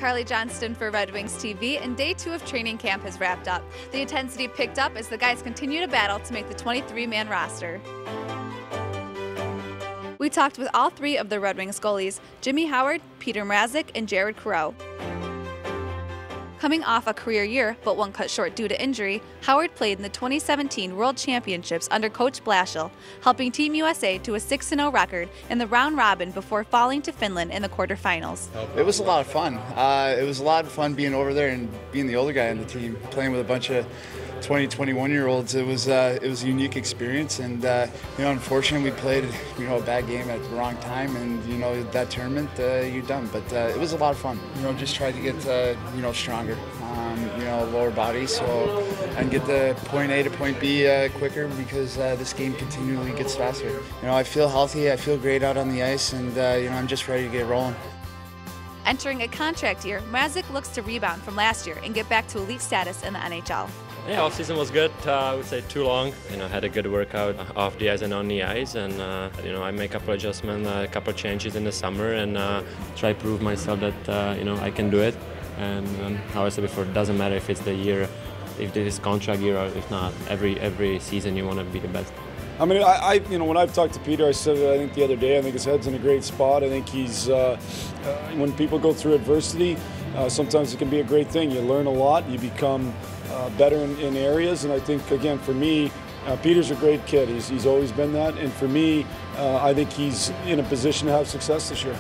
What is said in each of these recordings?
Carley Johnston for Red Wings TV, and day 2 of training camp has wrapped up. The intensity picked up as the guys continue to battle to make the 23-man roster. We talked with all 3 of the Red Wings goalies, Jimmy Howard, Peter Mrazek, and Jared Crow. Coming off a career year, but one cut short due to injury, Howard played in the 2017 World Championships under Coach BLASHILL, helping Team USA to a 6-0 record in the round robin before falling to Finland in the quarterfinals. It was a lot of fun. It was a lot of fun being over there and being the older guy on the team, playing with a bunch of 20, 21-year-olds. It was a unique experience, and unfortunately we played a bad game at the wrong time, and that tournament you're done. But it was a lot of fun. Just tried to get stronger, lower body, and get the point A to point B quicker, because this game continually gets faster. I feel healthy, I feel great out on the ice, and I'm just ready to get rolling. Entering a contract year, Mrazek looks to rebound from last year and get back to elite status in the NHL. Yeah, off season was good. I would say too long. Had a good workout off the ice and on the ice, and I made a couple adjustments, a couple changes in the summer, and try to prove myself that I can do it. And how I said before, it doesn't matter if it's the year, if this is contract year or if not. Every season you want to be the best. I mean, when I've talked to Peter, I said it, I think the other day, I think his head's in a great spot. I think he's, when people go through adversity, sometimes it can be a great thing. You learn a lot, you become better in areas, and I think, again, for me, Peter's a great kid. He's always been that, and for me, I think he's in a position to have success this year.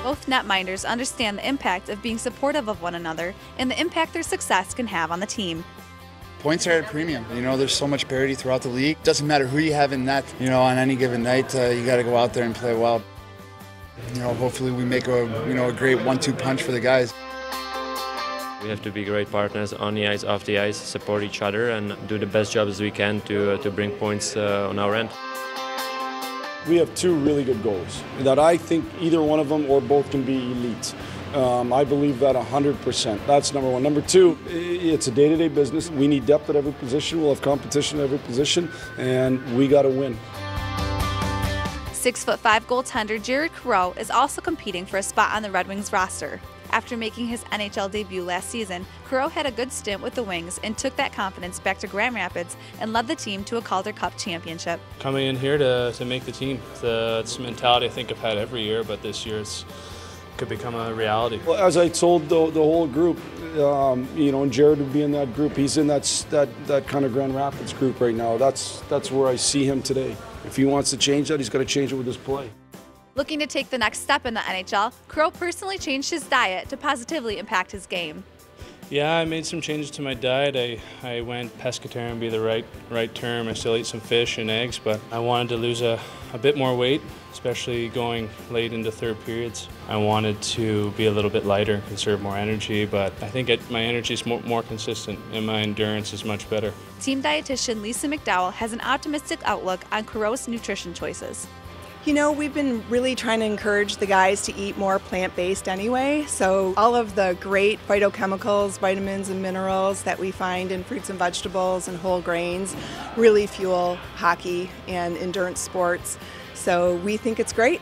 Both netminders understand the impact of being supportive of one another and the impact their success can have on the team. Points are at a premium. There's so much parity throughout the league. Doesn't matter who you have in net. On any given night, you got to go out there and play well. Hopefully we make a great 1-2 punch for the guys. We have to be great partners on the ice, off the ice, support each other, and do the best job as we can to bring points on our end. We have 2 really good goals that I think either one of them or both can be elite. I believe that 100%. That's number 1. Number 2, it's a day-to-day business. We need depth at every position. We'll have competition at every position, and we got to win. 6'5" goaltender Jared Crow is also competing for a spot on the Red Wings roster. After making his NHL debut last season, Crow had a good stint with the Wings and took that confidence back to Grand Rapids and led the team to a Calder Cup championship. Coming in here to make the team, it's a mentality I think I've had every year, but this year it could become a reality. Well, as I told the whole group, and Jared would be in that group. He's in that kind of Grand Rapids group right now. That's where I see him today. If he wants to change that, he's got to change it with his play. Looking to take the next step in the NHL, Crow personally changed his diet to positively impact his game. Yeah, I made some changes to my diet. I went pescatarian, be the right term. I still eat some fish and eggs, but I wanted to lose a bit more weight, especially going late into third periods. I wanted to be a little bit lighter, conserve more energy, but I think my energy is more consistent and my endurance is much better. Team dietitian Lisa McDowell has an optimistic outlook on Crow's nutrition choices. We've been really trying to encourage the guys to eat more plant-based anyway, so all of the great phytochemicals, vitamins and minerals that we find in fruits and vegetables and whole grains really fuel hockey and endurance sports, so we think it's great.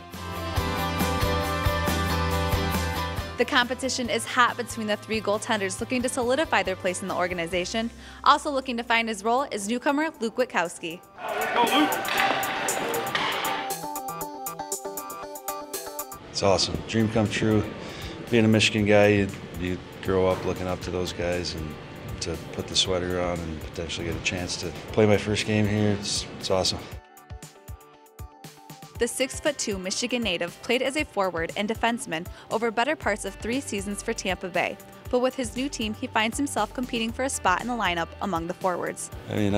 The competition is hot between the 3 goaltenders looking to solidify their place in the organization. Also looking to find his role is newcomer Luke WITKOWSKI. Let's go, Luke! It's awesome. Dream come true. Being a Michigan guy, you grow up looking up to those guys, and to put the sweater on and potentially get a chance to play my first game here, it's awesome. The 6'2" Michigan native played as a forward and defenseman over better parts of 3 seasons for Tampa Bay. But with his new team, he finds himself competing for a spot in the lineup among the forwards. I mean,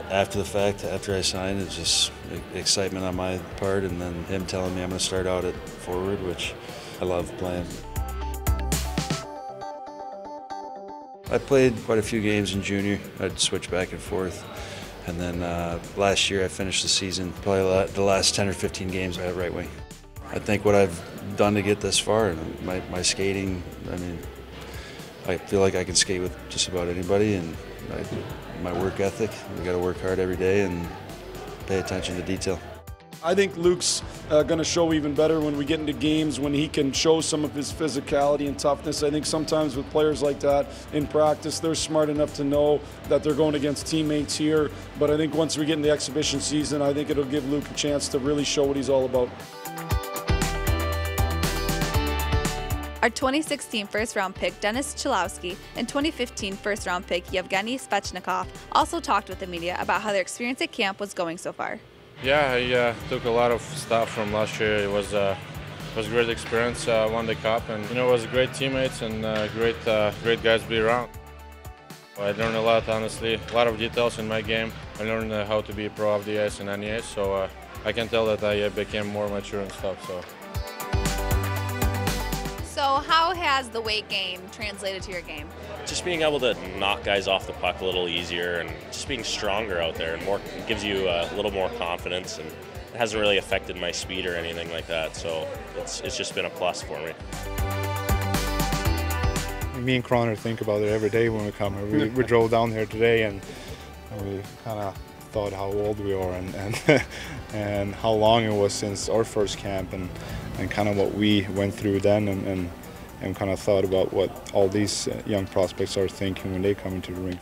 after the fact, after I signed, it's just excitement on my part, and then him telling me I'm going to start out at forward, which I love playing. I played quite a few games in junior. I'd switch back and forth. And then last year I finished the season, probably the last 10 or 15 games at right wing. I think what I've done to get this far, my skating, I mean, I feel like I can skate with just about anybody, and my work ethic, we got to work hard every day and pay attention to detail. I think Luke's going to show even better when we get into games, when he can show some of his physicality and toughness. I think sometimes with players like that in practice, they're smart enough to know that they're going against teammates here. But I think once we get in the exhibition season, I think it'll give Luke a chance to really show what he's all about. Our 2016 first-round pick, Dennis Cholowski, and 2015 first-round pick, Yevgeny Svechnikov, also talked with the media about how their experience at camp was going so far. Yeah, I took a lot of stuff from last year. It was a great experience. Won the cup, and it was great teammates and great guys to be around. I learned a lot, honestly, a lot of details in my game. I learned how to be a pro of the ice and on the ice, so I can tell that I became more mature and stuff. So how has the weight gain translated to your game? Just being able to knock guys off the puck a little easier and just being stronger out there and more gives you a little more confidence, and it hasn't really affected my speed or anything like that, so it's just been a plus for me. Me and Croner think about it every day when we come here. We drove down here today and we kind of thought how old we are and how long it was since our first camp and kind of what we went through then and kind of thought about what all these young prospects are thinking when they come into the rink.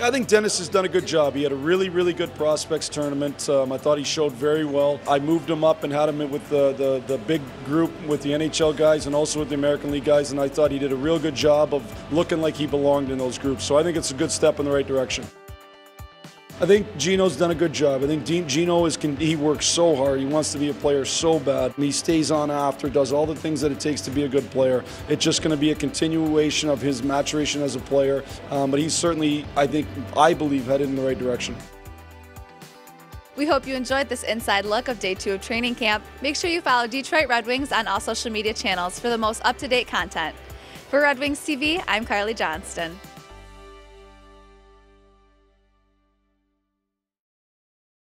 I think Dennis has done a good job. He had a really, really good prospects tournament. I thought he showed very well. I moved him up and had him with the big group with the NHL guys and also with the American League guys, and I thought he did a real good job of looking like he belonged in those groups. So I think it's a good step in the right direction. I think Gino's done a good job. I think Gino he works so hard. He wants to be a player so bad. He stays on after, does all the things that it takes to be a good player. It's just going to be a continuation of his maturation as a player. But he's certainly, I believe, headed in the right direction. We hope you enjoyed this inside look of Day 2 of training camp. Make sure you follow Detroit Red Wings on all social media channels for the most up-to-date content. For Red Wings TV, I'm Carley Johnston.